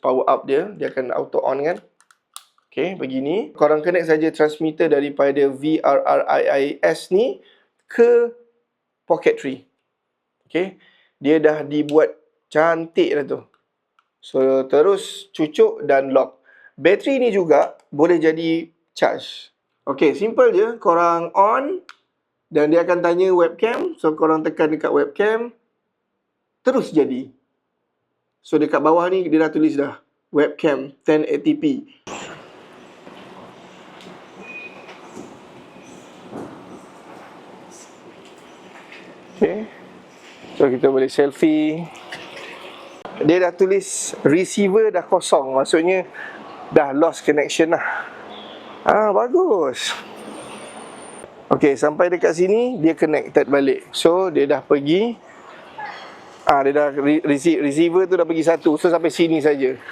power up dia akan auto on kan. Okay, begini. Korang connect saja transmitter daripada VRRIIS ni ke pocket tree. Okay, dia dah dibuat cantik dah tu. So, terus cucuk dan lock. Bateri ni juga boleh jadi charge. Okay, simple je. Korang on dan dia akan tanya webcam. So, korang tekan dekat webcam. Terus jadi. So, dekat bawah ni dia dah tulis dah. Webcam 1080p. Okay. So, kita boleh selfie. Dia dah tulis receiver dah kosong. Maksudnya dah lost connection lah. Bagus. Okay, sampai dekat sini dia connected balik. So, dia dah pergi. Dia dah receiver tu dah pergi satu. So, sampai sini saja.